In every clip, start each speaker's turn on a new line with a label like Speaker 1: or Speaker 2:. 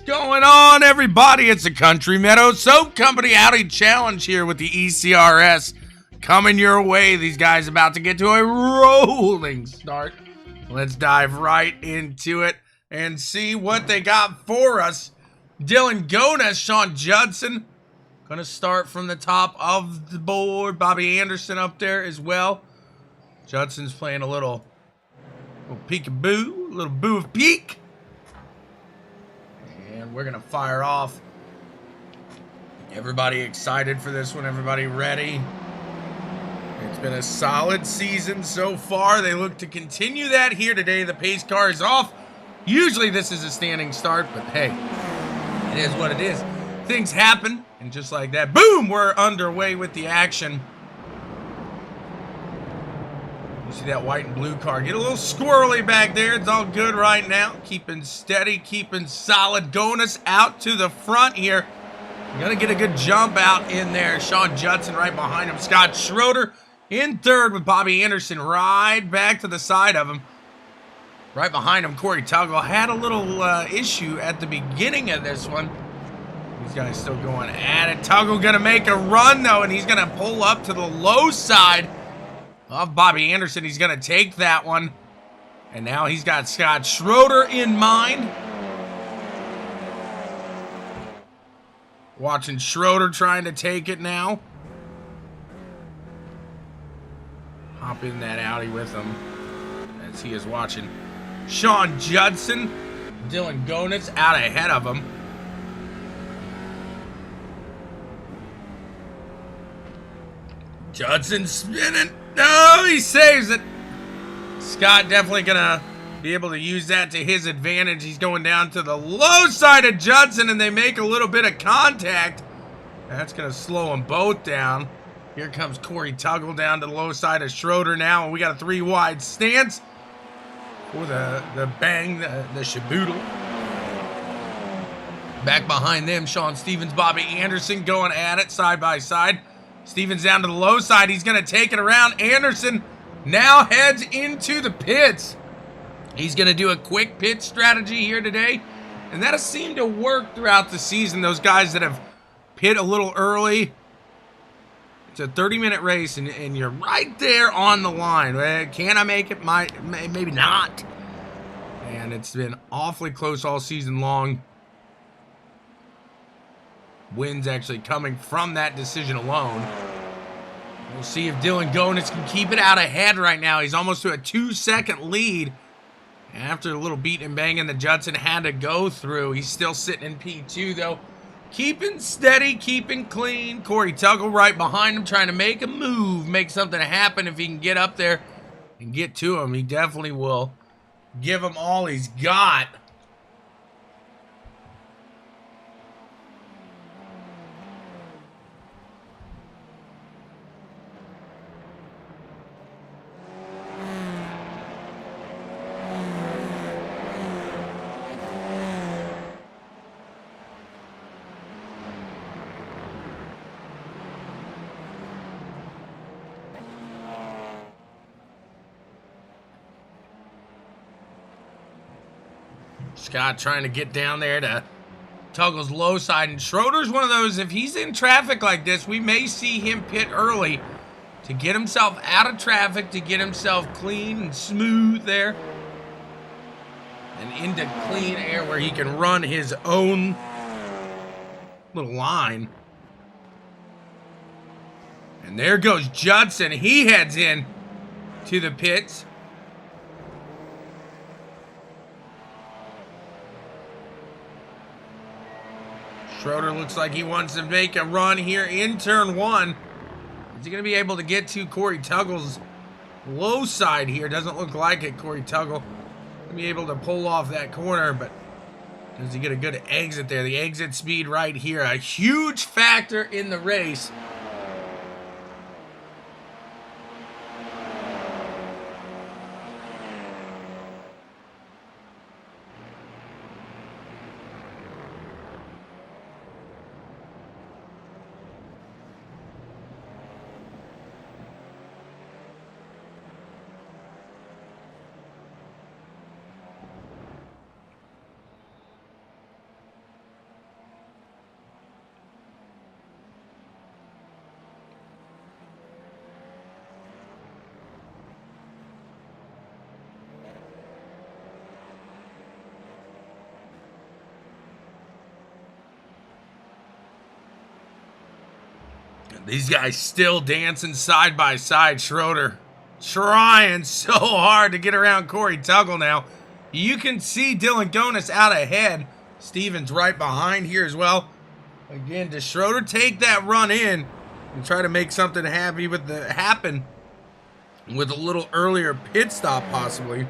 Speaker 1: Going on, everybody? It's the Country Meadow Soap Company Audi Challenge here with the ECRS coming your way. These guys about to get to a rolling start. Let's dive right into it and see what they got for us. Dylan Gonas, Sean Judson, gonna start from the top of the board. Bobby Anderson up there as well. Judson's playing a little peekaboo, a little boo of peek. And we're gonna fire off. Everybody excited for this one? Everybody ready? It's been a solid season so far. They look to continue that here today. The pace car is off. Usually this is a standing start, but hey, it is what it is. Things happen, and just like that, boom, we're underway with the action. You see that white and blue car get a little squirrely back there. It's all good right now. Keeping steady, keeping solid. Gonas out to the front here. Gonna get a good jump out in there. Sean Judson right behind him. Scott Schroeder in third with Bobby Anderson right back to the side of him. Right behind him, Corey Tuggle had a little issue at the beginning of this one. These guys still going at it. Tuggle gonna make a run though, and he's gonna pull up to the low side of Bobby Anderson. He's gonna take that one. And now he's got Scott Schroeder in mind. Watching Schroeder trying to take it now. Hop in that Audi with him as he is watching Sean Judson. Dylan Gonas out ahead of him. Judson spinning. No, he saves it. Scott definitely gonna be able to use that to his advantage. He's going down to the low side of Judson, and they make a little bit of contact. That's gonna slow them both down. Here comes Corey Tuggle down to the low side of Schroeder now, and we got a 3-wide stance for the bang, the shaboodle. Back behind them, Sean Stevens, Bobby Anderson going at it side by side. Stevens down to the low side. He's going to take it around. Anderson now heads into the pits. He's going to do a quick pit strategy here today. And that has seemed to work throughout the season. Those guys that have pit a little early. It's a 30-minute race, and you're right there on the line. Can I make it? Maybe not. And it's been awfully close all season long. Wins actually coming from that decision alone. We'll see if Dylan Gonas can keep it out ahead right now. He's almost to a 2-second lead. After a little beat and banging that Judson had to go through. He's still sitting in P2 though. Keeping steady, keeping clean. Corey Tuggle right behind him trying to make a move. Make something happen if he can get up there and get to him. He definitely will give him all he's got. Scott trying to get down there to Tuggle's low side. And Schroeder's one of those, if he's in traffic like this, we may see him pit early to get himself out of traffic, to get himself clean and smooth there. And into clean air where he can run his own little line. And there goes Judson. He heads in to the pits. Schroeder looks like he wants to make a run here in turn one. Is he going to be able to get to Corey Tuggle's low side here? Doesn't look like it. Corey Tuggle will be able to pull off that corner, but does he get a good exit there? The exit speed right here, a huge factor in the race. These guys still dancing side by side. Schroeder trying so hard to get around Corey Tuggle now. You can see Dylan Gonis out ahead. Stevens right behind here as well. Again, does Schroeder take that run in and try to make something happen with a little earlier pit stop possibly?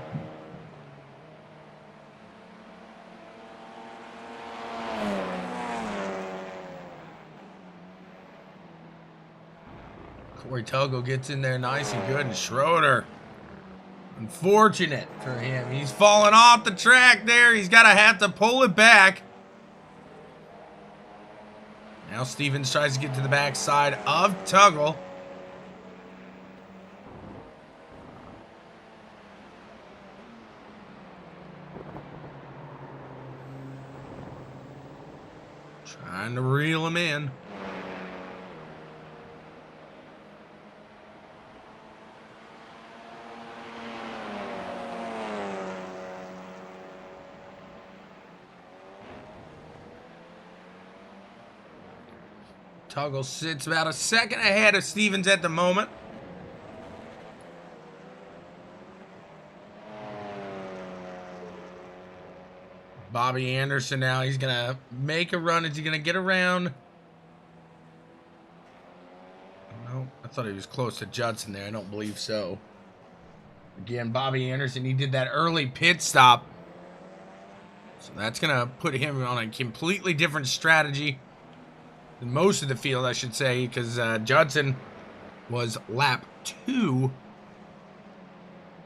Speaker 1: Corey Tuggle gets in there nice and good, and Schroeder, unfortunate for him. He's falling off the track there. He's got to have to pull it back. Now Stevens tries to get to the backside of Tuggle. Trying to reel him in. Tuggle sits about a second ahead of Stevens at the moment. Bobby Anderson now, he's going to make a run. Is he going to get around? No, I thought he was close to Judson there. I don't believe so. Again, Bobby Anderson, he did that early pit stop. So that's going to put him on a completely different strategy than most of the field, I should say, because Judson was lap 2.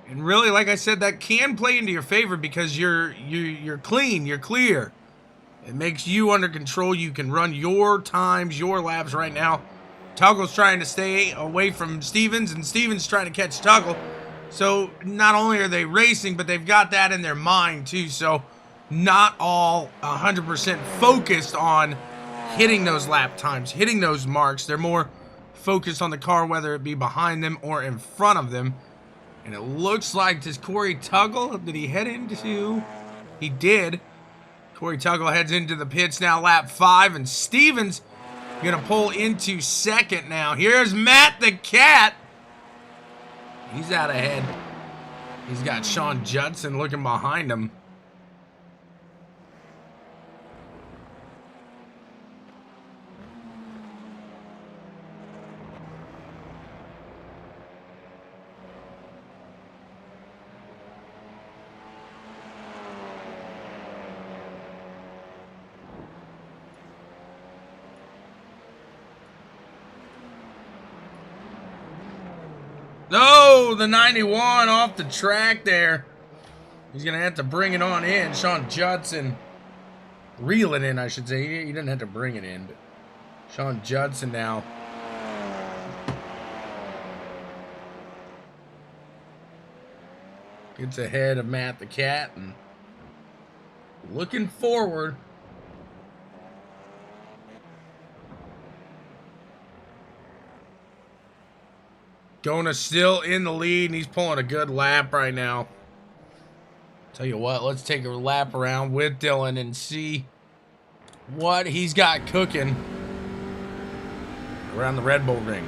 Speaker 1: And really, like I said, that can play into your favor because you're clean, you're clear. It makes you under control. You can run your times, your laps right now. Tuggle's trying to stay away from Stevens, and Stevens trying to catch Tuggle. So not only are they racing, but they've got that in their mind too. So not all 100% focused on hitting those lap times, hitting those marks. They're more focused on the car, whether it be behind them or in front of them. And it looks like, does Corey Tuggle, did he head into? He did. Corey Tuggle heads into the pits now, lap 5, and Stevens gonna pull into second now. Here's Matt the Cat. He's out ahead. He's got Sean Judson looking behind him. No, the 91 off the track there. He's going to have to bring it on in. Sean Judson, reel it in, I should say. He didn't have to bring it in, but Sean Judson now. Gets ahead of Matt the Cat and looking forward. Gona still in the lead, and he's pulling a good lap right now. Tell you what, let's take a lap around with Dylan and see what he's got cooking around the Red Bull ring.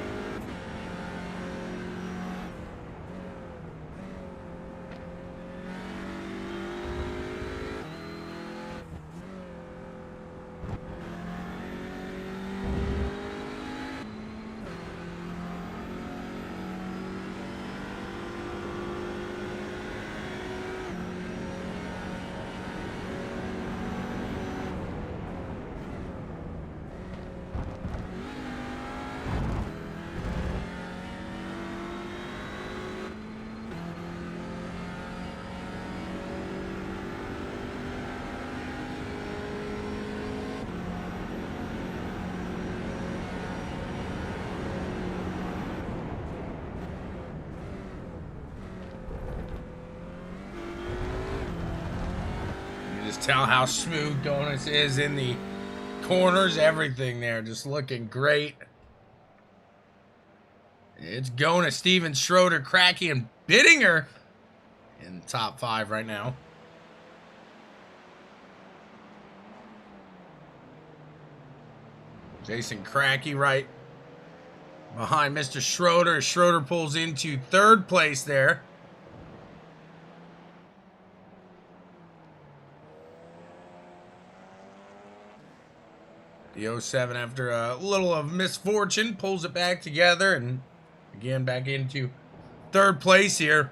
Speaker 1: Tell how smooth Gonis is in the corners, everything there just looking great. It's Gonis, Stevens, Schroeder, Cracky, and Bittinger in the top 5 right now. Jason Cracky right behind Mr. Schroeder. Schroeder pulls into third place there. The 07, after a little of misfortune, pulls it back together and again back into third place here.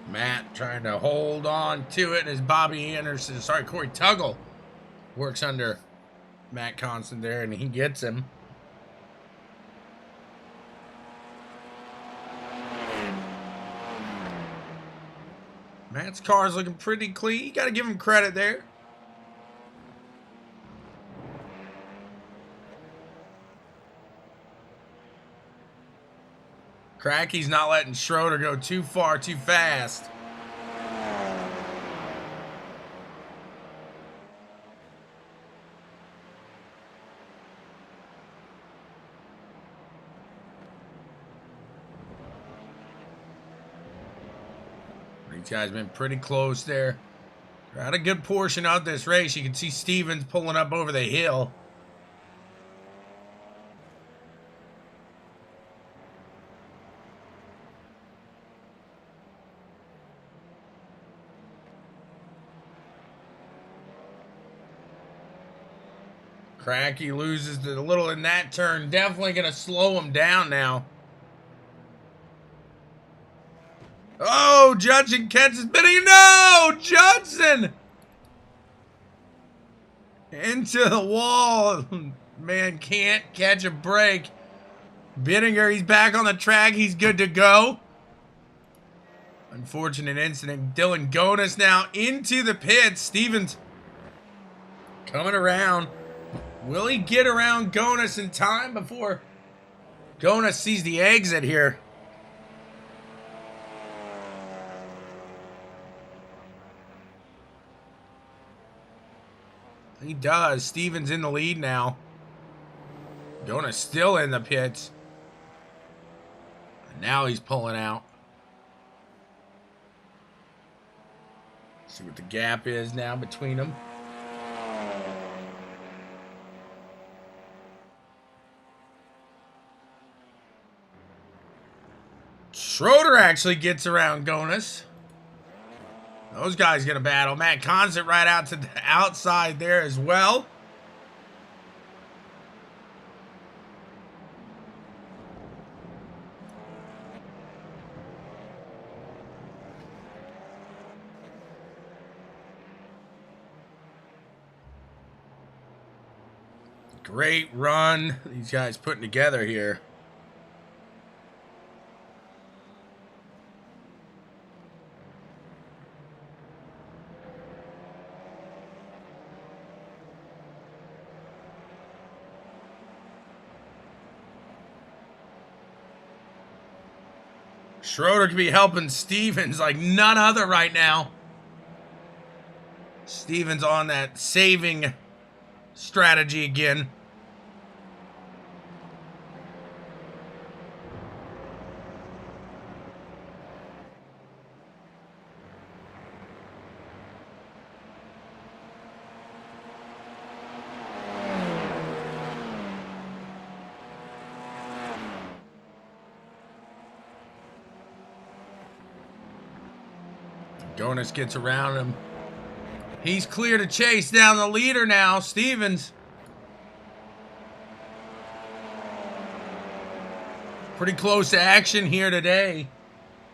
Speaker 1: Matt trying to hold on to it as Corey Tuggle works under Matt Constant there, and he gets him. Matt's car is looking pretty clean. You got to give him credit there. Cracky's not letting Schroeder go too far, too fast. These guys been pretty close there. They're at a good portion of this race. You can see Stevens pulling up over the hill. Cracky loses a little in that turn. Definitely going to slow him down now. Oh, Judson catches Benny. No! Judson! Into the wall. Man can't catch a break. Bittinger, he's back on the track. He's good to go. Unfortunate incident. Dylan Gonis now into the pits. Stevens coming around. Will he get around Gonis in time before Gonis sees the exit here? He does. Stevens in the lead now. Gonis still in the pits. And now he's pulling out. See what the gap is now between them. Schroeder actually gets around Gonis. Those guys gonna battle. Matt Constant right out to the outside there as well. Great run these guys putting together here. Schroeder could be helping Stevens like none other right now. Stevens on that saving strategy again. Gonis gets around him. He's clear to chase down the leader now, Stevens. Pretty close to action here today.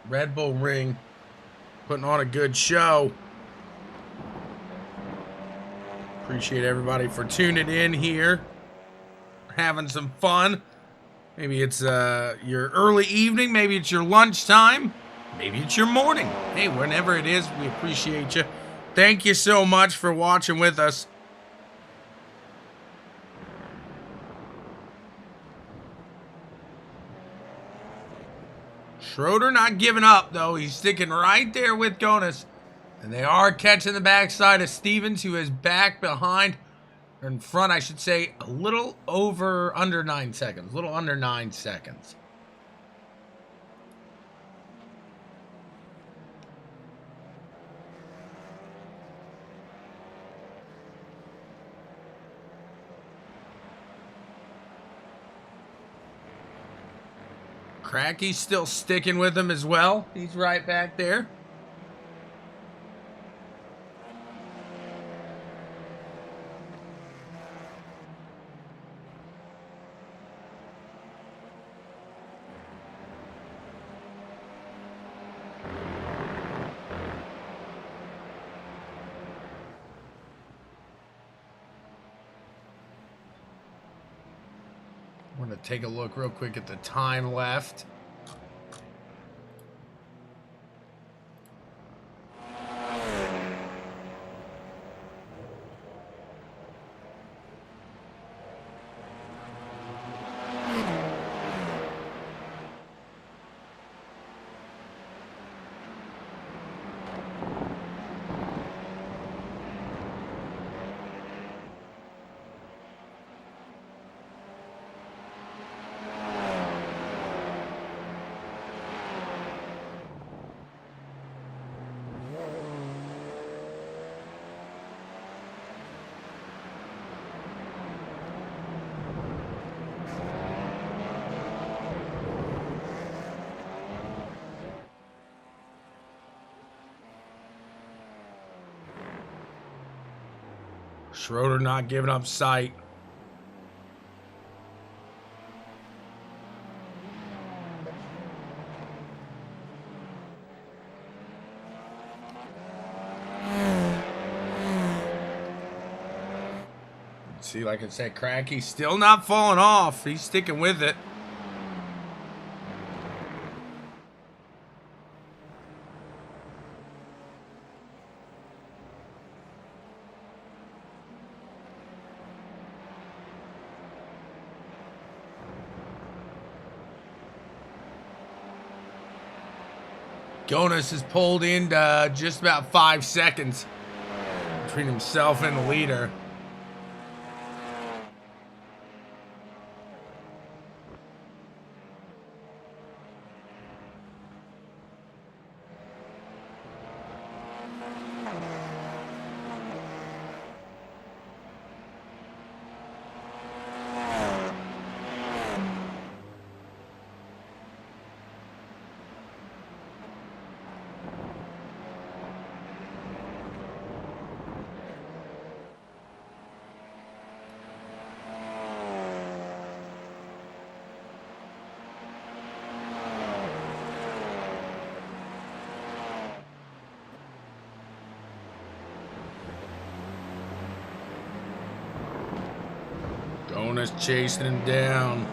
Speaker 1: Red Bull Ring putting on a good show. Appreciate everybody for tuning in here. Having some fun. Maybe it's your early evening. Maybe it's your lunchtime. Maybe it's your morning. Hey, whenever it is, we appreciate you. Thank you so much for watching with us. Schroeder not giving up, though. He's sticking right there with Gonas. And they are catching the backside of Stevens, who is back behind, or in front, I should say, a little under 9 seconds. A little under 9 seconds. Cracky's still sticking with him as well. He's right back there. I'm going to take a look real quick at the time left. Schroeder not giving up sight. See, like I said, Cracky still not falling off. He's sticking with it. Jonas is pulled into just about 5 seconds between himself and the leader. Jonas chasing him down.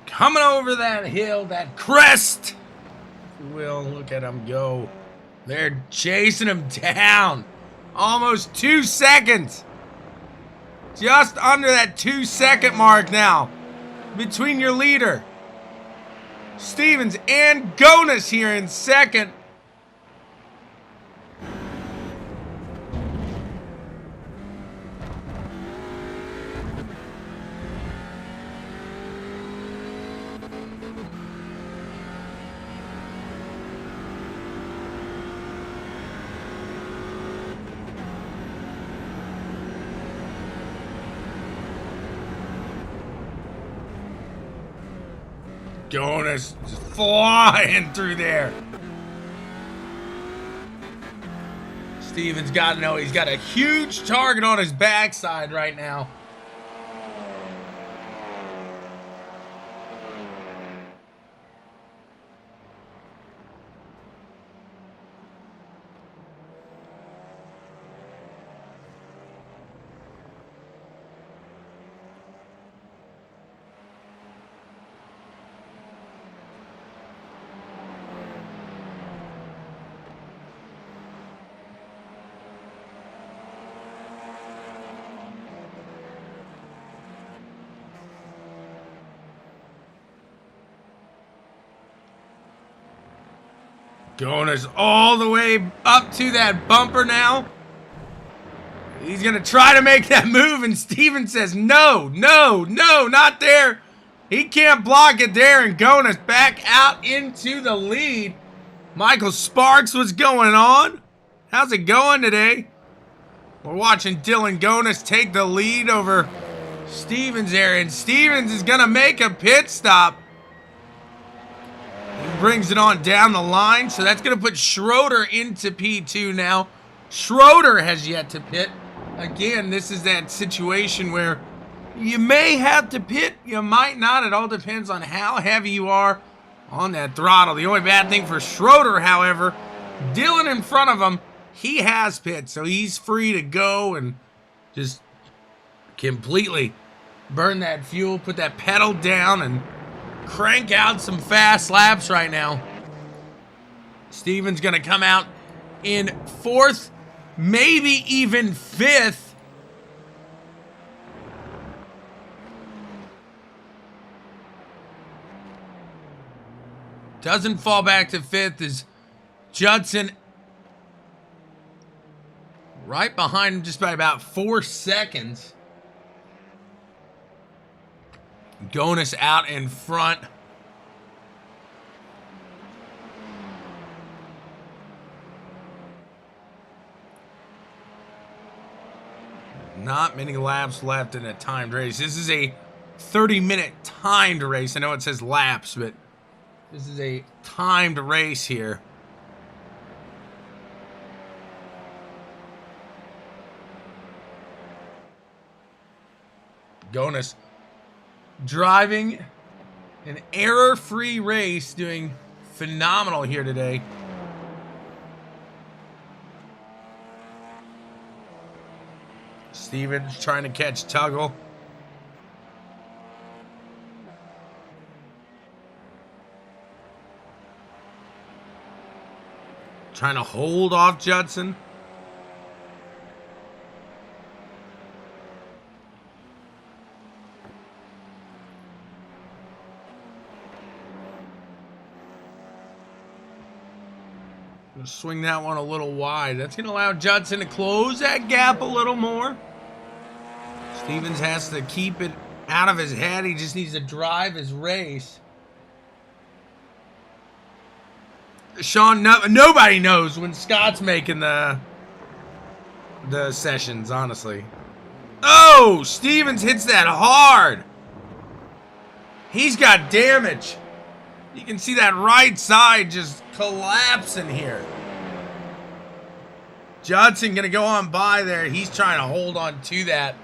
Speaker 1: Coming over that hill, that crest, if you will. Look at him go. They're chasing him down. Almost 2 seconds. Just under that 2-second mark now. Between your leader, Stevens, and Gonas here in second. Jonas just flying through there. Steven's got to know he's got a huge target on his backside right now. Jonas all the way up to that bumper now. He's going to try to make that move, and Steven says, no, no, no, not there. He can't block it there, and Jonas back out into the lead. Michael Sparks, what's going on? How's it going today? We're watching Dylan Jonas take the lead over Stevens there, and Stevens is going to make a pit stop. He brings it on down the line, so that's going to put Schroeder into P2 now. Schroeder has yet to pit. Again, this is that situation where you may have to pit, you might not. It all depends on how heavy you are on that throttle. The only bad thing for Schroeder, however, Dylan in front of him, he has pit, so he's free to go and just completely burn that fuel, put that pedal down, and crank out some fast laps right now. Steven's going to come out in 4th, maybe even 5th. Doesn't fall back to 5th as Judson right behind him just by about 4 seconds. Jonas out in front. Not many laps left in a timed race. This is a 30-minute timed race. I know it says laps, but this is a timed race here. Jonas driving an error-free race, doing phenomenal here today. Stevens trying to catch Tuggle. Trying to hold off Judson. Swing that one a little wide. That's going to allow Judson to close that gap a little more. Stevens has to keep it out of his head. He just needs to drive his race. Sean, nobody knows when Scott's making the sessions, honestly. Oh, Stevens hits that hard. He's got damage. You can see that right side just collapsing here. Judson gonna go on by there. He's trying to hold on to that.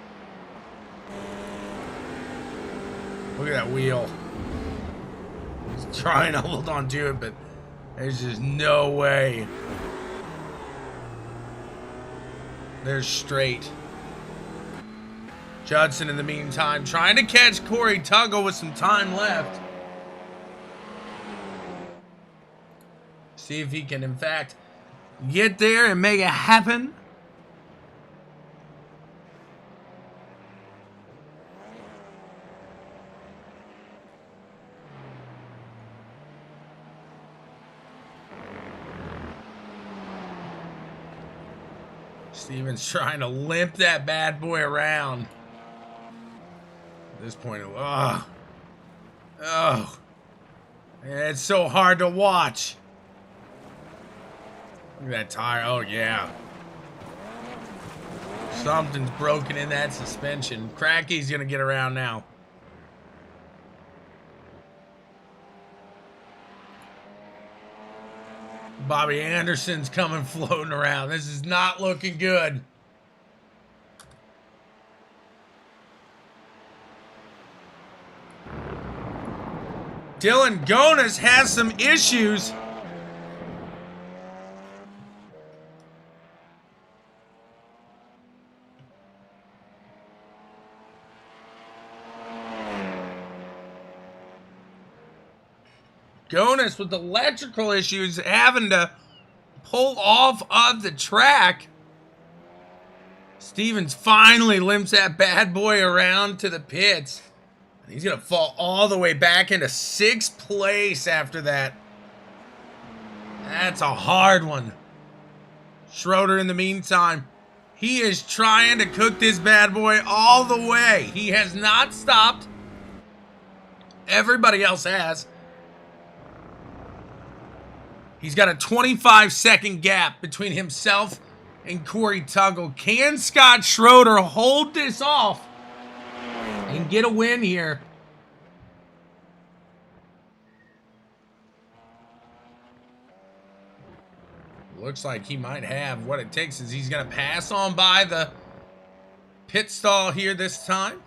Speaker 1: Look at that wheel. He's trying to hold on to it, but there's just no way. There's straight. Judson, in the meantime, trying to catch Corey Tuggle with some time left. See if he can, in fact, get there and make it happen. Stevens trying to limp that bad boy around. At this point, oh, it's so hard to watch. Look at that tire. Oh, yeah. Something's broken in that suspension. Cracky's going to get around now. Bobby Anderson's coming floating around. This is not looking good. Dylan Gonis has some issues. Gonis with electrical issues having to pull off of the track. Stevens finally limps that bad boy around to the pits. He's going to fall all the way back into 6th place after that. That's a hard one. Schroeder, in the meantime, he is trying to cook this bad boy all the way. He has not stopped. Everybody else has. He's got a 25-second gap between himself and Corey Tuggle. Can Scott Schroeder hold this off and get a win here? Looks like he might have what it takes. Is he's going to pass on by the pit stall here this time?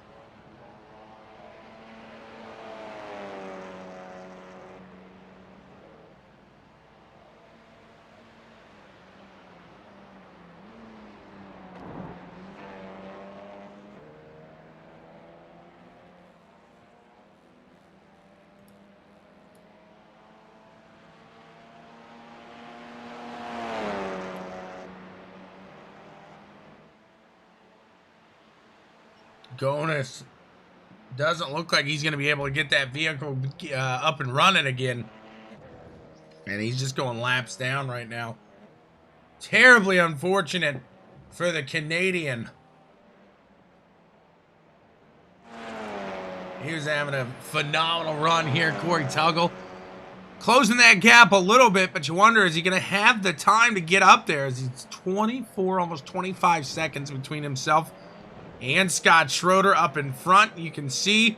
Speaker 1: Gonis doesn't look like he's going to be able to get that vehicle up and running again. And he's just going laps down right now. Terribly unfortunate for the Canadian. He was having a phenomenal run here, Corey Tuggle. Closing that gap a little bit, but you wonder, is he going to have the time to get up there? As he's 24, almost 25 seconds between himself and Scott Schroeder up in front. You can see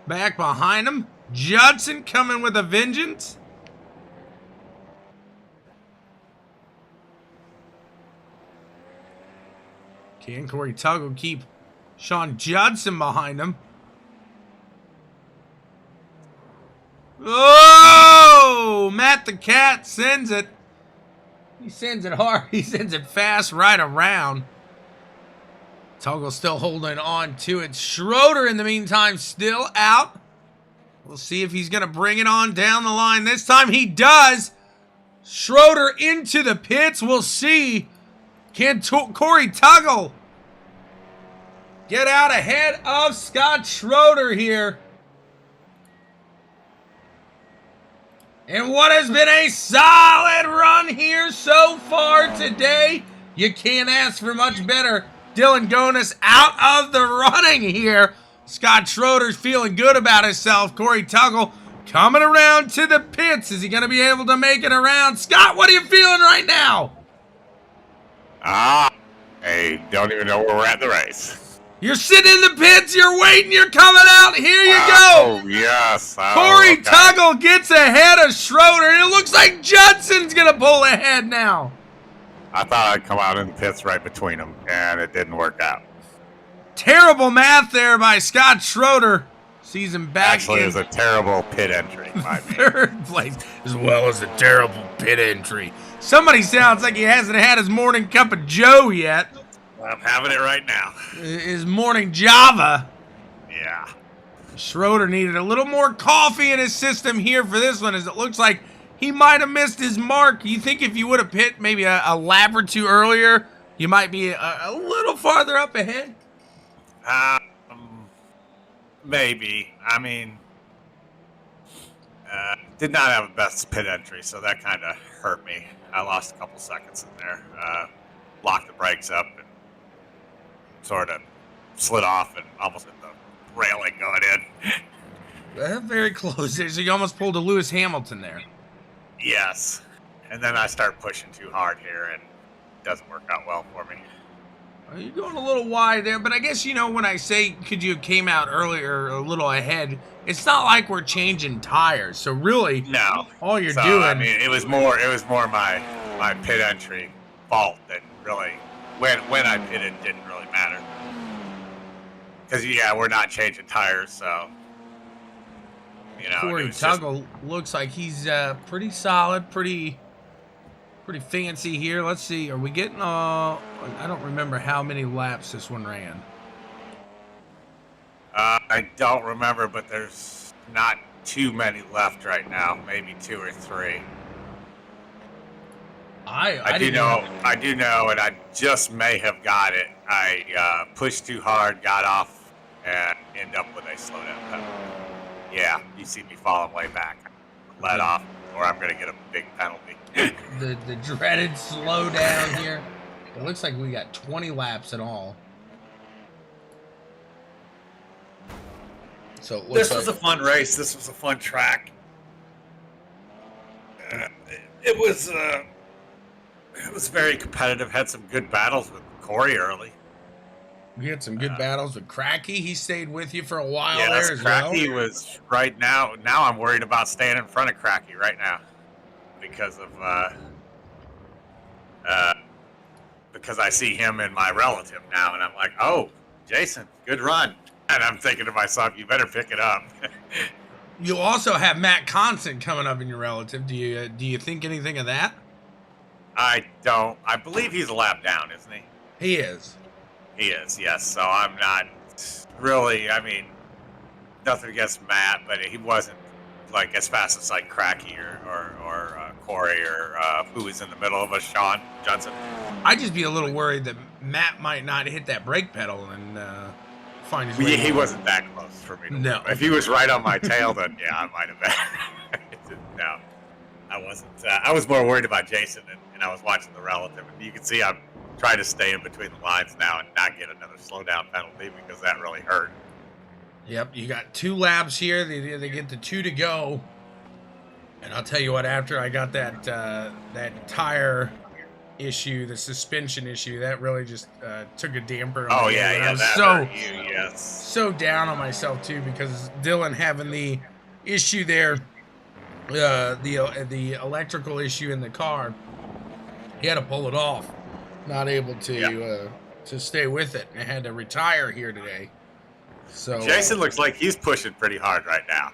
Speaker 1: back behind him, Judson coming with a vengeance. Can Corey Tuggle keep Sean Judson behind him? Oh, Matt the Cat sends it. He sends it hard. He sends it fast right around. Tuggle still holding on to it. Schroeder, in the meantime, still out. We'll see if he's going to bring it on down the line. This time he does. Schroeder into the pits. We'll see. Can Corey Tuggle get out ahead of Scott Schroeder here? And what has been a solid run here so far today. You can't ask for much better. Dylan Gonis out of the running here. Scott Schroeder's feeling good about himself. Corey Tuggle coming around to the pits. Is he going to be able to make it around? Scott, what are you feeling right now?
Speaker 2: I don't even know where we're at in the race.
Speaker 1: You're sitting in the pits. You're waiting. You're coming out. Here you go.
Speaker 2: Oh, yes.
Speaker 1: Corey Tuggle gets ahead of Schroeder. And it looks like Judson's going to pull ahead now.
Speaker 2: I thought I'd come out in the pits right between them, and it didn't work out.
Speaker 1: Terrible math there by Scott Schroeder. Sees him back.
Speaker 2: Actually, it was a terrible pit entry.
Speaker 1: Third place, as well as a terrible pit entry. Somebody sounds like he hasn't had his morning cup of joe yet.
Speaker 2: I'm having it right now.
Speaker 1: His morning Java.
Speaker 2: Yeah.
Speaker 1: Schroeder needed a little more coffee in his system here for this one, as it looks like he might have missed his mark. You think if you would have pit maybe a lap or two earlier, you might be a little farther up ahead?
Speaker 2: Maybe. I mean, did not have a best pit entry, so that kind of hurt me. I lost a couple seconds in there. Locked the brakes up and sort of slid off and almost hit the railing going in.
Speaker 1: Very close there. So you almost pulled a Lewis Hamilton there.
Speaker 2: Yes. And then I start pushing too hard here, and it doesn't work out well for me.
Speaker 1: You're going a little wide there, but I guess, you know, when I say could you have came out earlier a little ahead, it's not like we're changing tires. So really,
Speaker 2: No.
Speaker 1: all you're
Speaker 2: So,
Speaker 1: doing.
Speaker 2: I mean, it was more my pit entry fault than really when I pitted didn't really matter. Because yeah, we're not changing tires, so you know.
Speaker 1: Corey Tuggle looks like he's pretty solid, pretty fancy here. Let's see, are we getting I don't remember how many laps this one ran.
Speaker 2: I don't remember, but there's not too many left right now. Maybe 2 or 3. I do know, and I just may have got it. I pushed too hard, got off, and end up with a slowdown penalty. Yeah, you see me falling way back. Let off, or I'm going to get a big penalty.
Speaker 1: the dreaded slowdown here. It looks like we got 20 laps in all. So it looks
Speaker 2: this was a fun race. This was a fun track. It was very competitive. Had some good battles with Corey early.
Speaker 1: We had some good battles with Cracky. He stayed with you for a while
Speaker 2: Yeah,
Speaker 1: there as well.
Speaker 2: Cracky was right now. Now I'm worried about staying in front of Cracky right now because of because I see him and my relative now, and I'm like, oh, Jason, good run. And I'm thinking to myself, you better pick it up.
Speaker 1: You also have Matt Constant coming up in your relative. Do you think anything of that?
Speaker 2: I don't. I believe he's a lap down, isn't he?
Speaker 1: He is.
Speaker 2: He is, yes. So I'm not really, I mean, nothing against Matt, but he wasn't like as fast as like Cracky or Corey or who was in the middle of us, Sean Johnson.
Speaker 1: I'd just be a little worried that Matt might not hit that brake pedal and find his way.
Speaker 2: He wasn't that close for me.
Speaker 1: No.
Speaker 2: If he was right on my tail, then yeah, I might have been. No, I wasn't. I was more worried about Jason, and I was watching the relative, and you can see I'm trying to stay in between the lines now and not get another slowdown penalty because that really hurt.
Speaker 1: Yep, you got 2 laps here. They get the 2 to go. And I'll tell you what, after I got that tire issue, the suspension issue, that really just took a damper on me.
Speaker 2: I was
Speaker 1: so down on myself too, because Dylan having the issue there, the electrical issue in the car, he had to pull it off. Not able to stay with it, and I had to retire here today. So
Speaker 2: Jason looks like he's pushing pretty hard right now.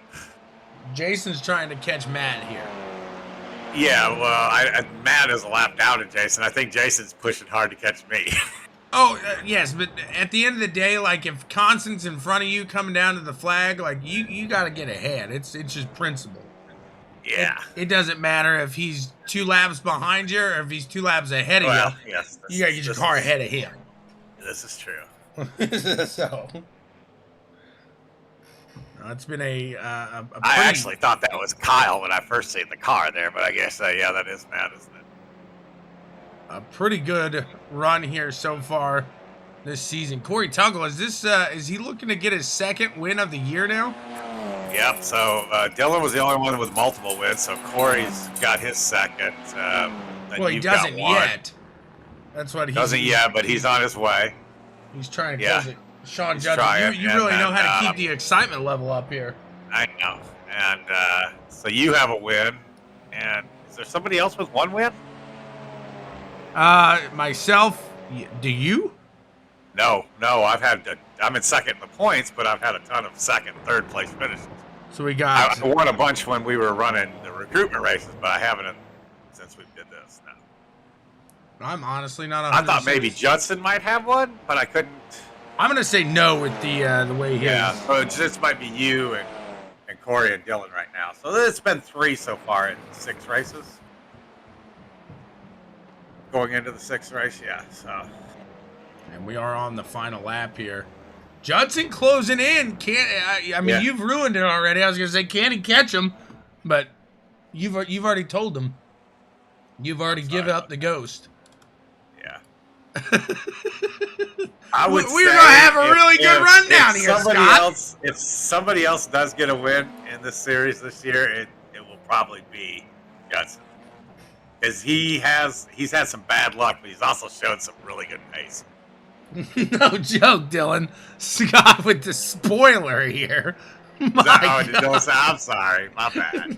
Speaker 1: Jason's trying to catch Matt here.
Speaker 2: Yeah, well, Matt is a lap down to Jason. I think Jason's pushing hard to catch me.
Speaker 1: Oh, yes, but at the end of the day, like, if Constant's in front of you coming down to the flag, like, you got to get ahead. It's just principle.
Speaker 2: Yeah.
Speaker 1: It doesn't matter if he's 2 laps behind you or if he's 2 laps ahead of you.
Speaker 2: Yes,
Speaker 1: You got to get your car ahead of him.
Speaker 2: This is true.
Speaker 1: So, it's been a
Speaker 2: I actually thought that was Kyle when I first seen the car there, but I guess, yeah, that is Matt, isn't it?
Speaker 1: a pretty good run here so far this season. Corey Tuggle, is he looking to get his 2nd win of the year now?
Speaker 2: Yep, so Dylan was the only one with multiple wins, so Corey's got his 2nd.
Speaker 1: Well, he doesn't yet. That's what he
Speaker 2: doesn't yet, but he's on his way.
Speaker 1: He's trying to close it. Sean
Speaker 2: He's
Speaker 1: Judson, you really know how to keep
Speaker 2: the
Speaker 1: the excitement level up here.
Speaker 2: I know. And so you have a win. And is there somebody else with 1 win?
Speaker 1: Myself, do you?
Speaker 2: No. I'm in 2nd in the points, but I've had a ton of 2nd, 3rd place finishes.
Speaker 1: So we got.
Speaker 2: I won a bunch when we were running the recruitment races, but I haven't since we did this. No.
Speaker 1: I'm honestly not.
Speaker 2: I thought maybe Judson might have one, but I couldn't.
Speaker 1: I'm gonna say no with the way he is.
Speaker 2: So it just might be you and Corey and Dylan right now. So it's been 3 so far in 6 races. Going into the 6th race, yeah. So.
Speaker 1: And we are on the final lap here. Judson closing in. I mean, you've ruined it already. I was gonna say, can he catch him? But you've already told him. You've already given up the ghost.
Speaker 2: Yeah. We're
Speaker 1: gonna have a really good run down here, Scott.
Speaker 2: If somebody else does get a win in this series this year, it will probably be Judson. Because he's had some bad luck, but he's also shown some really good pace.
Speaker 1: No joke, Dylan. Scott with the spoiler here.
Speaker 2: I'm sorry. My bad.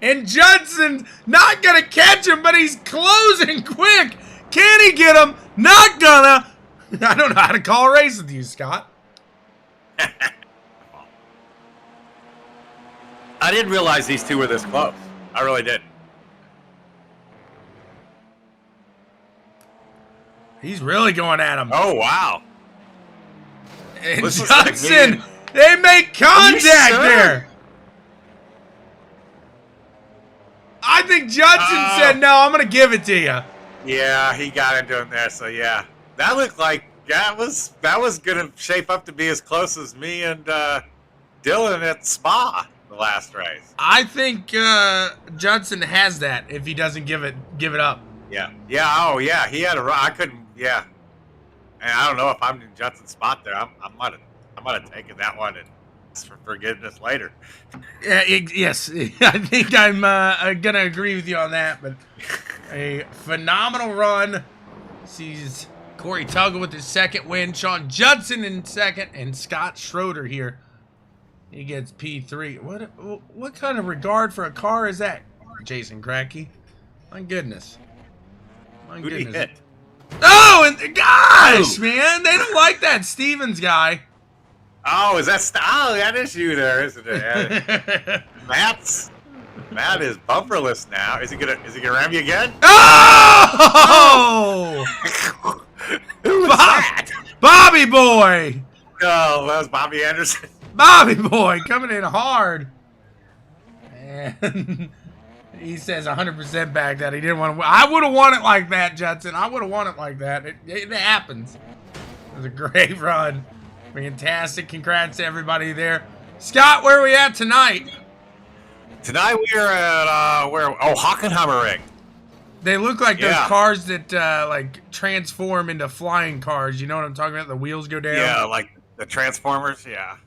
Speaker 1: And Judson's not going to catch him, but he's closing quick. Can he get him? Not gonna. I don't know how to call a race with you, Scott.
Speaker 2: I didn't realize these two were this close. I really didn't.
Speaker 1: He's really going at him.
Speaker 2: Oh, wow.
Speaker 1: And
Speaker 2: This looks
Speaker 1: Judson,
Speaker 2: like
Speaker 1: they make contact
Speaker 2: sure?
Speaker 1: there. I think Judson said, no, I'm going to give it to you.
Speaker 2: Yeah, he got into him there, so yeah. That looked like that was going to shape up to be as close as me and Dylan at Spa the last race.
Speaker 1: I think Judson has that if he doesn't give it up.
Speaker 2: Yeah. Yeah, oh yeah, he had a run. I couldn't, yeah. And I don't know if I'm in Judson's spot there. I might have taken that one and asked for forgiveness later.
Speaker 1: Yes, I think I'm going to agree with you on that, but a phenomenal run. Sees Corey Tuggle with his second win, Sean Judson in second, and Scott Schroeder here. He gets P3. What kind of regard for a car is that, Jason Cracky? My goodness. My
Speaker 2: Who'd he
Speaker 1: goodness.
Speaker 2: hit?
Speaker 1: Oh, and gosh, man, they don't like that Stevens guy.
Speaker 2: Oh, that is you there, isn't it? Matt is bumperless now. Is he gonna ram you again?
Speaker 1: Oh!
Speaker 2: Who was that?
Speaker 1: Bobby Boy!
Speaker 2: Oh, that was Bobby Anderson.
Speaker 1: Bobby Boy coming in hard. And he says 100% back that he didn't want to win. I would have won it like that, Judson. I would have won it like that. It happens. It was a great run. Fantastic. Congrats to everybody there. Scott, where are we at tonight?
Speaker 2: Tonight we are at Hockenheimer Ring.
Speaker 1: They look like those
Speaker 2: Yeah.
Speaker 1: cars that like transform into flying cars. You know what I'm talking about? The wheels go down.
Speaker 2: Yeah, like the Transformers. Yeah,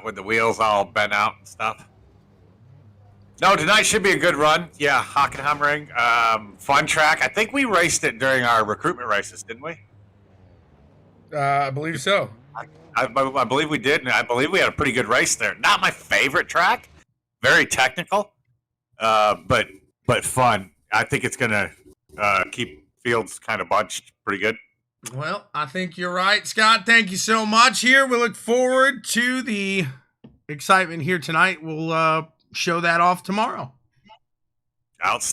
Speaker 2: with the wheels all bent out and stuff. No, tonight should be a good run. Yeah, Hockenheimer Ring. Fun track. I think we raced it during our recruitment races, didn't we?
Speaker 1: I believe so.
Speaker 2: I believe we did, and I believe we had a pretty good race there. Not my favorite track, very technical, but fun. I think it's gonna keep fields kind of bunched pretty good.
Speaker 1: Well, I think you're right, Scott. Thank you so much. Here, we look forward to the excitement here tonight. We'll show that off tomorrow.
Speaker 2: Outstanding.